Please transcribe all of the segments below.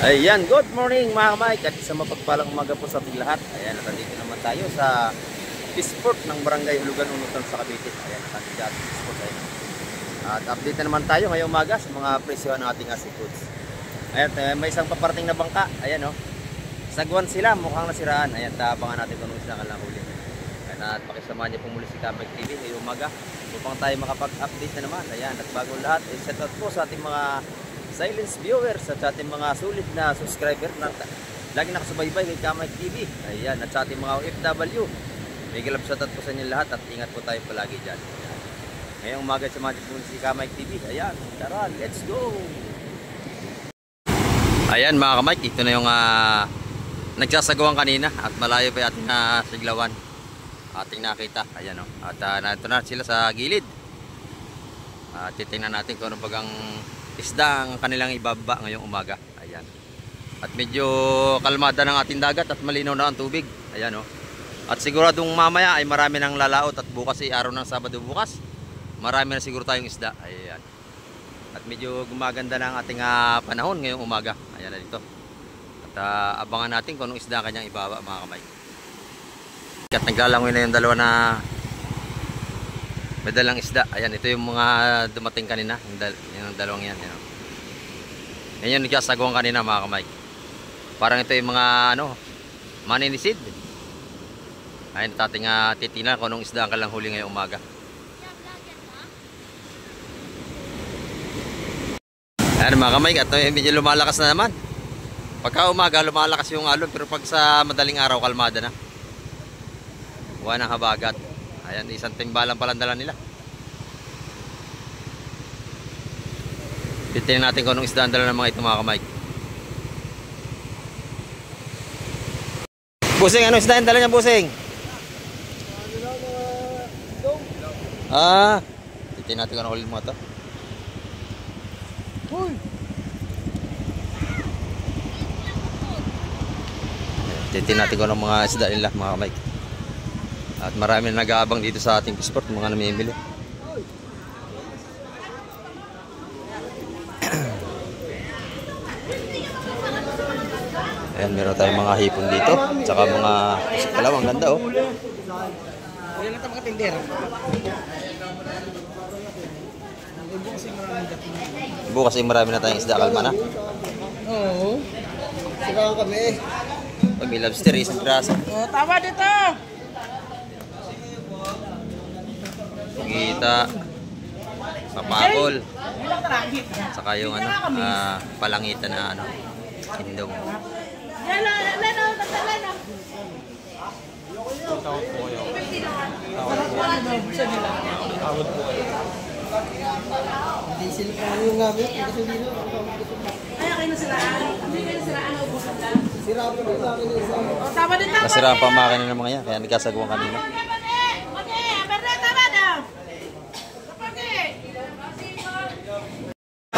Ayan, good morning mga Mike at isang mapagpalang umaga po sa ating lahat. Ayan, nandito naman tayo sa Peaceport ng Barangay Hulugan, Unutan sa Cavite. Ayan, nandito sa Peaceport. At update na naman tayo ngayong umaga sa mga presyo ng ating seafoods. Ayan, may isang paparating na bangka. Ayan o, sagwan sila, mukhang nasiraan. Ayan, tabangan natin kung anong isla lang huli. Ayan, at pakisamahan niyo po muli si Kamay TV ngayong umaga upang tayo makapag-update na naman. Ayan, at bagong lahat, set out po sa ating mga silence viewers at sa ating mga sulit na subscriber na lagi nakasubaybay kay Kamay TV. Ayan, at sa ating mga OFW, may galap shoutout po sa inyo lahat at ingat po tayo palagi dyan. Ayan. Ngayong umaga samahan po si Kamay TV. Ayan, tara, let's go! Ayan mga kamay, ito na yung nagsasagawang kanina at malayo pa ating siglawan ating nakita. Ayan o, at narito na sila sa gilid. Titingnan natin kung ano bagang isda ang kanilang ibaba ngayong umaga. Ayan. At medyo kalmada ng ating dagat at malinaw na ang tubig. Ayan o. At siguradong mamaya ay marami nang lalaot at bukas ay araw ng Sabado bukas. Marami na siguro tayong isda. Ayan. At medyo gumaganda na ang ating panahon ngayong umaga. Ayan na dito. At abangan natin kung anong isda kanyang ibaba mga kamay. At naglalangoy na yung dalawa na may dalang isda. Ayan, ito yung mga dumating kanina. Yung dalawang yan. Yan yung nagsasagawang kanina mga kamay. Parang ito yung mga maninisid. Ayan, tating titingnan kung anong isda ang kalang huli ngayong umaga. Ayan mga kamay, at medyo lumalakas na naman. Pagka umaga lumalakas yung alon, pero pag sa madaling araw kalmada na. Wala ng habagat. Ayan, isang timbalang palang dala nila. Titingnan natin kung anong isda ang dala ng mga ito mga kamay. Busing, anong isda ang dala niya, Busing? Titingnan natin kung anong ulit mga ito. Titingnan natin kung anong mga isda nila mga kamay. At marami na nag-aabang dito sa ating Peaceport, mga namimili. Ayan, meron tayong mga hipon dito. Tsaka mga kalaw, ang ganda oh. Bukas ay marami na tayong isda, kalma na. Oo. Sigaw kami. Pag may lobster, isang piraso. Oh, tama dito! Kita, papakol, saka yung palangitan na sindong. Diesel pa yung gamit. Kaya kayo nasiraan. Hindi kayo nasiraan o ubusan lang. Sira po yung namin isa. O, tama din tama. Nasira ang pamakina ng mga yan, kaya nagkasagawang kanina.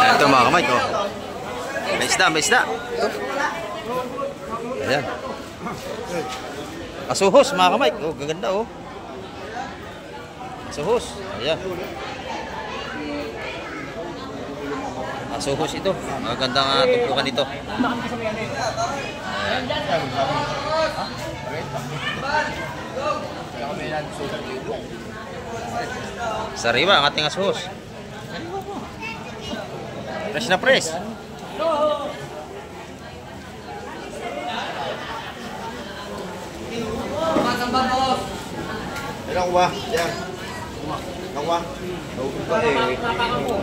Ayan, ito mga kamay ko. May isda, may isda. Ayan. Asuhos mga kamay. Oh, gaganda oh. Asuhos. Ayan. Asuhos ito. Magandang tumpukan ito. Ayan. Sariwa ang ating asuhos. Fresh na fresh.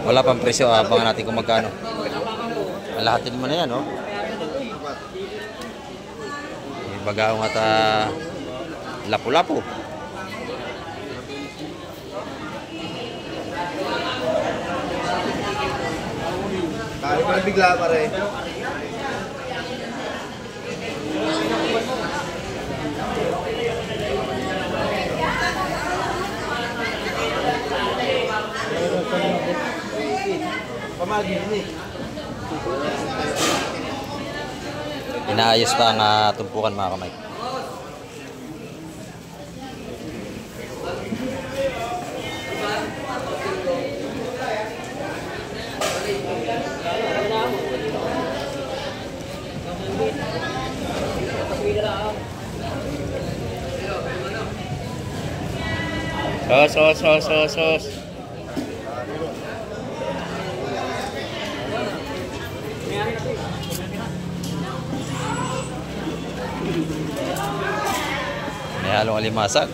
Wala pang presyo, abangan natin kung magkano. Lahatin mo na yan, oh. Bagaong at lapu-lapu. Kaya pa bigla pa rin. Pamagin ni. Inaayos pa ang tumpukan mga kamay. Sos. May halong alimasag.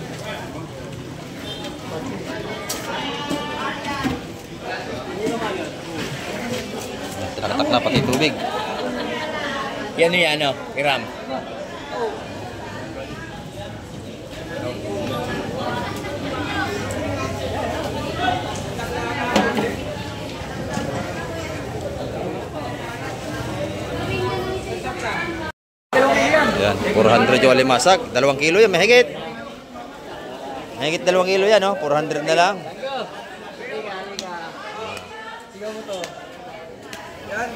Nakatak na pati tubig. Yan ano, Iram. Yan, 400 yung alimasag. 2 kilo yan, mahigit. Mahigit 2 kilo yan, no? 400 na lang. Sigaw mo to. Yan.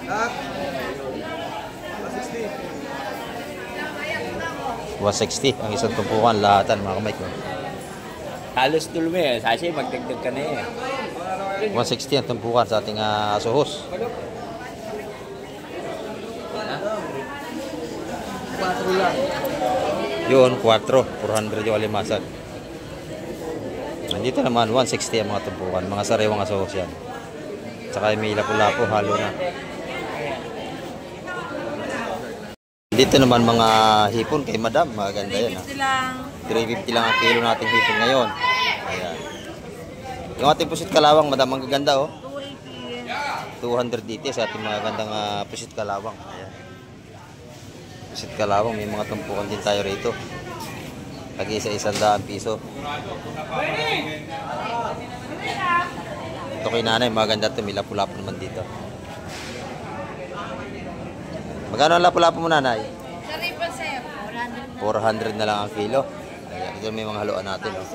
Ah. 160 ang isang tumpukan, lahatan mga kamay ko. Halos dulme eh. Kasi magdagdag ka na eh. 160 ang tumpukan sa ating asuhos. Yun, 4. 400 yung alimasag. Nandito naman, 160 ang mga tumpukan. Mga sariwang asuhos yan. Tsaka may lapu-lapu, halo na. Dito naman mga hipon kay madam. Maganda yan. 350 lang. 350 lang ang kilo nating hipon ngayon. Ayan. Yung ating pusit kalawang, madam, ang gaganda oh. 280. 280 sa ating mga gandang pusit kalawang. Ayan. Pusit kalawang, may mga tumpukan din tayo rito. Lagi sa 100 piso. Ito kay nanay, maganda ito. May lapu-lapu naman dito. Magkano ang lapu-lapu mo, nanay? Sorry po, sir. 400 na lang ang kilo. Ayan, ito may mga haluan natin. Oh.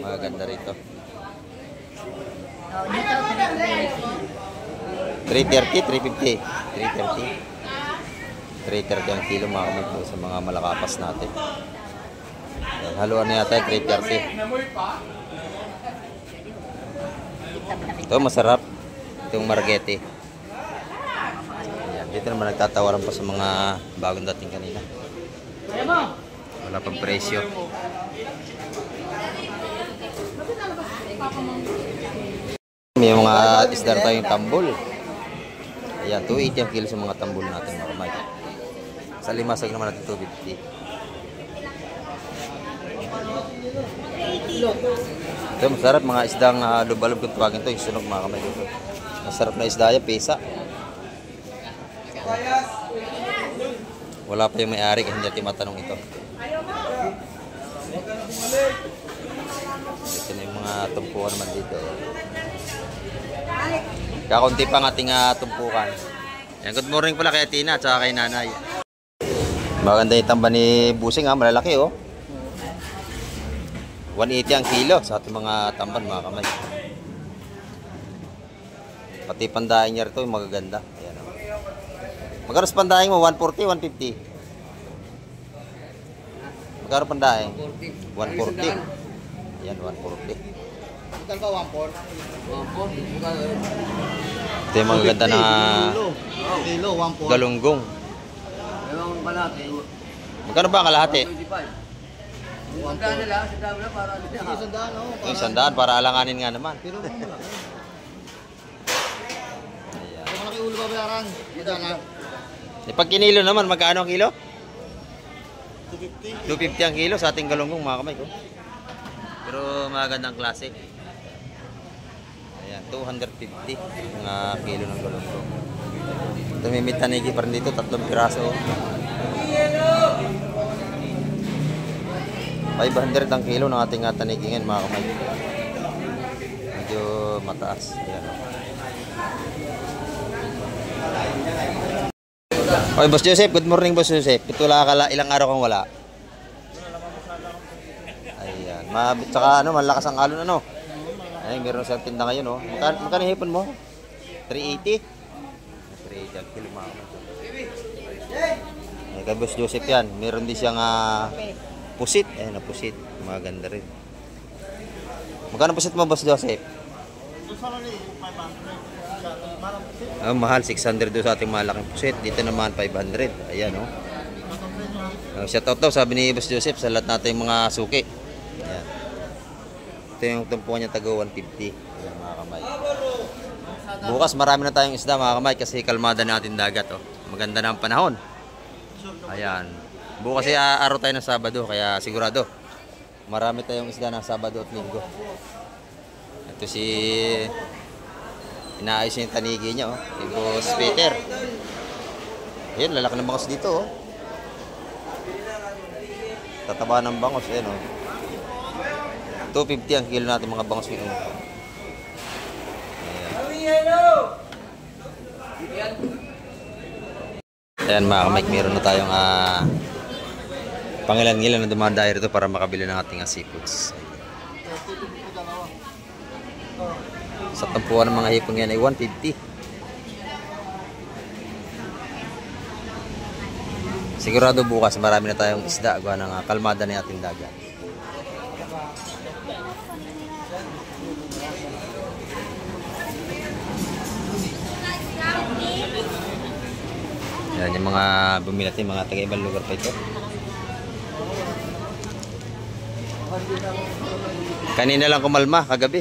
Maganda rito. 330, 350. 330. 330 ang kilo mga kamay sa mga malakapas natin. Ayan, haluan na yata 330. Ito masarap. Itong margete. Ayan, dito naman nagtatawaran pa sa mga bagong dating kanina. Wala pang presyo. May mga isda na tayong tambol. Ayan, 280 ang kilo sa mga tambol natin mga kamay. Sa limasag naman natin 250. Ito masarap mga isdang lubalog kung tawagin ito. Yung sunog mga kamay dito. Masarap na isda yan, pesa. Wala pa yung may-ari kasi hindi natin matanong ito. Ito na yung mga tumpukan naman dito. Kakunti pa ang ating tumpukan. Yan, good morning pala kay Tina at saka kay nanay. Maganda yung tamba ni Busing ha, malalaki oh. 180 ang kilo sa ating mga tamban mga kamay. Pati pandaing niya rito yung magaganda. Ayan, oh. Magkano sa pandaing mo? 140, 150? Magkano pandaing? 140. Ayan, 140. Bukan ka 140. Ito yung magaganda na Kilo 140. galunggong. Ewan ka natin. Magkano ba ang kalahati? 140. Isandaan oh. Yung 100 para alanganin nga naman. Pero mura. Ayan. Kung malaki ulo babayaran. Ito na. Pag kinilo naman, magkano ang kilo? 250. 250 ang kilo sa ating galunggong mga kamay ko. Pero magandang klase. Ayan, 250 mga kilo ng galunggong. Ito may mitanigi pa rin dito, 3 piraso. 500 ang kilo ng ating tanigingin mga kamay. Medyo mataas. Ayan. Okay, Boss Joseph. Good morning, Boss Joseph. Ito ilang araw kang wala. Ayan. Tsaka malakas ang alon ano. Ay, meron siyang tinda ngayon oh. Magkano hipon mo? 380? 380 ang kilo mga kamay. Ay, kay Boss Joseph yan. Meron din siyang pusit. Ayan na pusit. Maganda rin. Magkano pusit mo, Boss Joseph? Mahal, 600 doon sa ating malaking pusit. Dito naman 500. Ayan oh. Shoutout daw sabi ni Boss Joseph sa lahat natin mga suki. Ayan. Ito yung tumpuan niya taga 150. Ayan, mga kamay. Bukas marami na tayong isda mga kamay kasi kalmada natin dagat. Oh. Maganda na ang panahon. Ayan. Bukas ay araw tayo ng Sabado kaya sigurado marami tayong isda ng Sabado at Linggo. Ito si inaayos niya yung tanigi niya. Oh. Si Boss Peter. Ayan, lalaki ng bangos dito. Oh. Tataba ng bangos. Ayan, oh. 250 ang kilo natin mga bangos ngayon. Ayan mga kamay, meron na tayong pangilan-ngilan na dumadayo rito para makabili ng ating seafoods. Sa tampuan ng mga hipon ngayon ay 150. Sigurado bukas marami na tayong isda gawa ng kalmada na ating dagat. Yan yung mga bumili natin, mga taga-ibang lugar pa ito. Kanina lang kumalma, kagabi.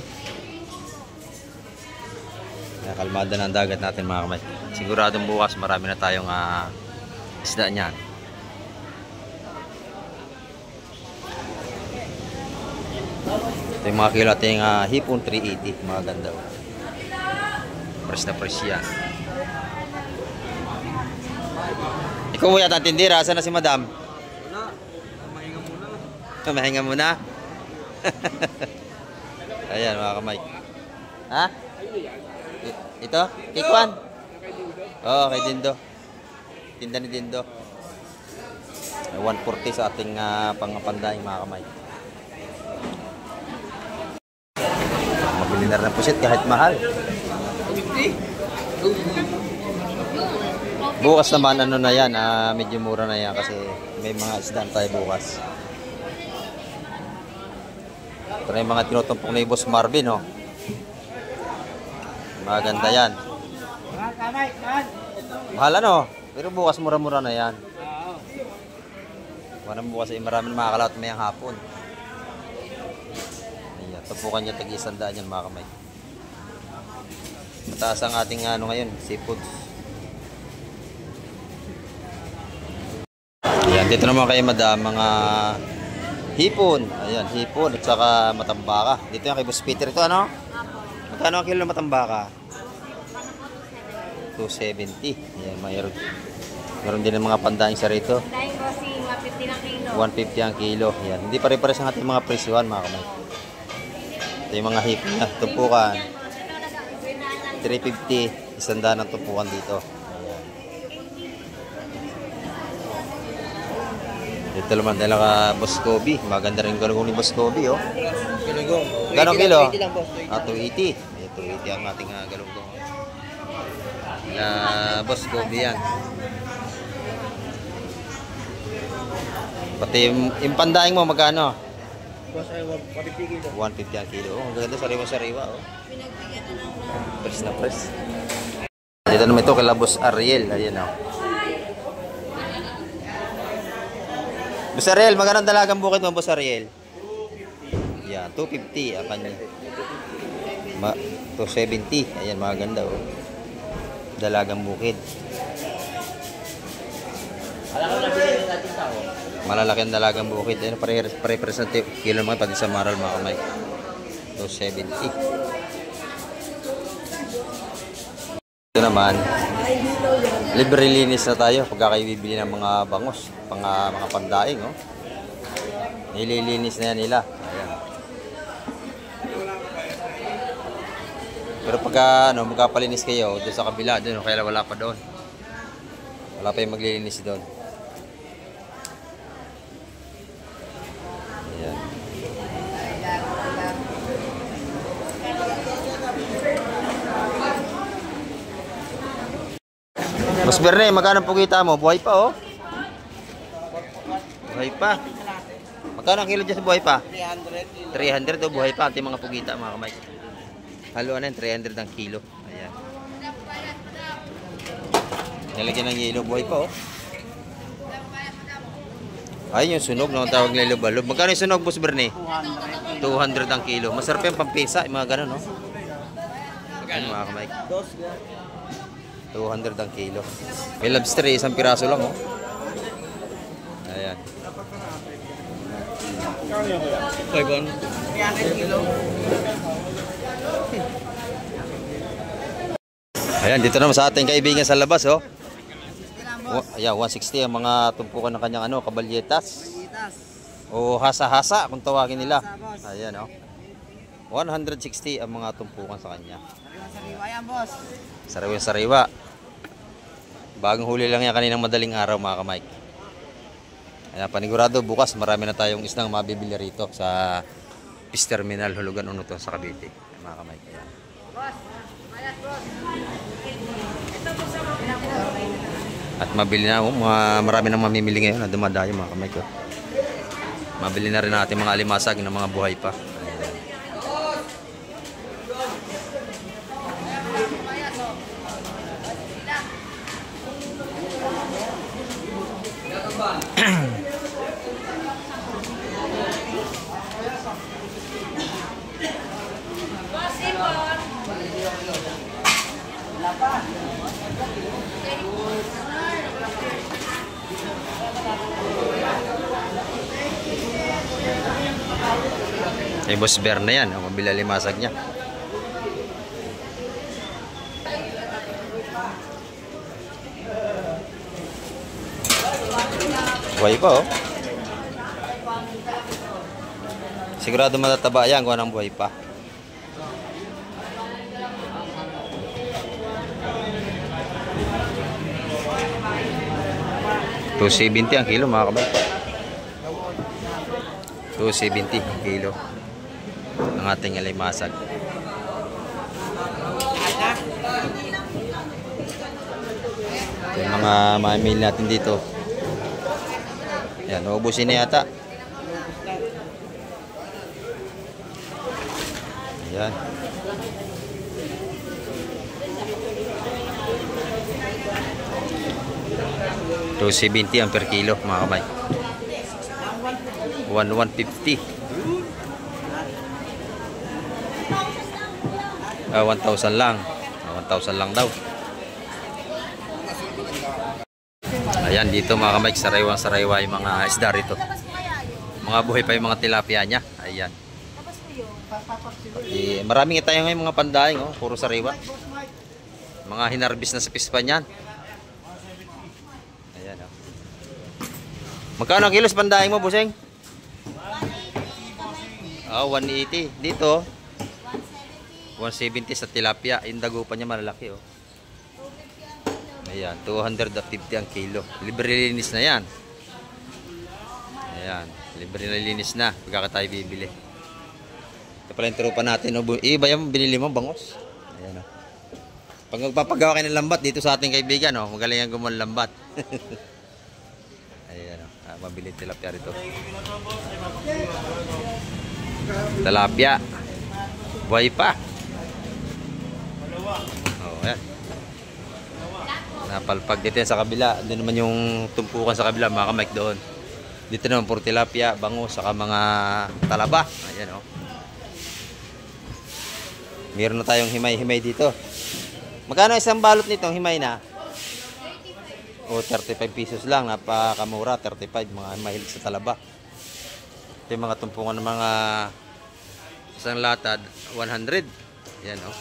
Kalmada ng dagat natin mga kamay. Siguradong bukas marami na tayong isda niyan. Ito yung mga kilo natin hipon 380, mga ganda. Fresh na fresh yan. Ikaw mo yata tindira, saan na si madam? Wala, mahinga muna. Mahinga muna? Ayan mga kamay. Ha? Ito? Kay Kwan? Oo, kay Dindo. Tinda ni Dindo. 140 sa ating pangapandaing mga kamay. Mabili na rin ng pusit kahit mahal. Bukas naman ano na yan, medyo mura na yan kasi may mga isda tayo bukas. Ito na yung mga tinutumpok ni Boss Marvin, oh. Maganda yan. Mahal ano, pero bukas mura-mura na yan. Walang bukas ay maraming makakalawat mayang hapon. Ayan, tumpukan niya tag-100 yan mga kamay. Mataas ang ating ngayon, seafood. Ayan, dito naman kayo madam, mga hipon. Ayan, hipon at saka matambaka. Dito yung kay Boss Peter ito, ano? Magkano ang kilo ng matambaka? 270. Ayan, mayroon din ng mga pandaing sa rito. Dahil kasi 150 ng kilo. 150 ang kilo. Ayan, hindi pare-pares ang ating mga presyuhan mga kamay. Ito yung mga hipon na tumpukan. 350, 100 ang tumpukan dito. Dito naman dahil ka Boss Kobe. Maganda rin galugong ni Boss Kobe, oh. Gano'ng kilo? 280. 280 ang ating galugong. Boss Kobe yan. Pati yung pandaing mo, magkano? 150 ang kilo. Oh, ang ganda sariwa-sariwa, oh. Press na press. Dito naman ito kay Boss Ariel. Ayan, oh. Boss Ariel, magkano ang dalagang bukid mo, Boss Ariel? Yan, 250 ang kanya. 270. Ayan, maganda, oh. Dalagang bukid. Malalaki ang dalagang bukid. Ayan, pare-present kilo naman pati sa maral mga kamay. 270. Ito naman, libre linis na tayo pagka kayo bibili ng mga bangos, mga pandaing, oh. Nililinis na yan nila. Ayan. Pero pagka magpapalinis kayo doon sa kabila, doon, kaya wala pa doon. Wala pa yung maglilinis doon. Ayan. Mas Berne, magkano po kita mo? Buhay pa, oh. Buhay pa. Magkano ang kilo dyan sa buhay pa? 300. 300 o buhay pa. Ito yung mga pugita, mga kamay. Haluan na yun, 300 ang kilo. Ayan. Nalagyan ng yelo, buhay pa, oh. Ayun yung sunog na tawag nila lubalob. Magkano yung sunog, Boss Bernie? 200 ang kilo. Masarap yung pampisa, yung mga ganun, no? Magkano mga kamay? 200 ang kilo. May lobster, isang piraso lang, oh. Ayan. Ayan, dito naman sa ating kaibigan sa labas, oh. Ayan, 160 ang mga tumpukan ng kanyang kabalyetas. O hasa-hasa kung tawagin nila. Ayan, oh. 160 ang mga tumpukan sa kanya. Sariwa yan, boss. Sariwa. Bagong huli lang yan kaninang madaling araw, mga kamay. Ayan, panigurado bukas marami na tayong isdang mabibili rito sa Fish Terminal Hulugan Unuton sa Cavite, mga kamay. Ayan. At mabili na, marami nang mamimili ngayon na dumadayo, mga kamay ko. Mabili na rin natin mga alimasag na mga buhay pa. Ay Boss Ber na yan, ang mabila limasag niya. Buhay pa, oh. Sigurado matataba yan kung anong buhay pa. $270 ang kilo, mga kabay. 270 ang kilo ang ating alimasag. Yung mga mamili natin dito. Yan, uubusin na yata. Yan. $270 ang per kilo, mga kamay. 150. 1,000 lang. 1,000 lang daw. Ayan, dito mga kamay, sariwang-sariwa yung mga isda rito. Mga buhay pa yung mga tilapia niya. Ayan. Maraming tayo ngayon mga pandaing, oh, puro sariwa. Mga hinarbis na sa pispan yan. Ayan, oh. Magkano ang kilos pandaing mo, Buseng? 180. Dito 170 sa tilapia. Yung dagupan niya malalaki, oh. Ayan, 250 ang kilo. Libre linis na yan. Ayan, libre na linis na pagka tayo bibili. Ito pala yung trupa natin, oh. Iba yung binili mo, bangos. Ayan, oh. Pag magpapagawa kayo ng lambat dito sa ating kaibigan, oh, magaling ang gumawa ng lambat. Ayan, oh. Mabili tilapia rito. Tilapia. Buhay pa. Oh, ayan. Napalpag dito sa kabila. Doon naman yung tumpukan sa kabila, mga kamay doon. Dito naman puro tilapia, bango, saka mga talaba. Ayan, oh. Meron na tayong himay-himay dito. Magkano isang balot nitong himay na? O 35 pesos lang, napakamura, 35, mga mahilig sa talaba. Ito yung mga tumpungan ng mga isang latad, 100. Yan, oh.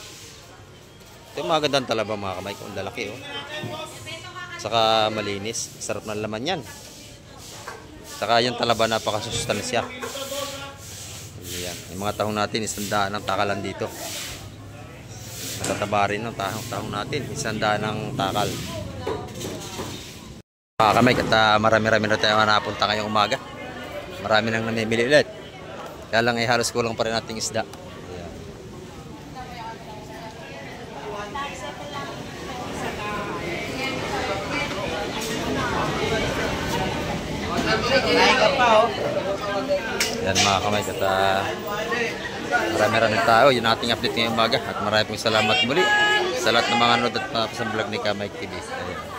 Ito yung mga gandang talaba, mga kamay, kung lalaki, oh. Saka malinis, sarap ng laman yan. Saka yung talaba, napakasustansya. Yan, yung mga tahong natin, 100 ng takalan dito. Natataba rin ng tahong natin, 100 ng takal. Mga kamay, at marami-rami na tayo napunta ngayong umaga. Marami nang namimili ulit. Kaya lang ay halos kulang pa rin nating isda. Yan mga kamay, at marami-rami tao. Yun ating update ngayong umaga. At marami pong salamat muli sa lahat ng mga nanood at sa vlog ni Kamay TV. Ayan.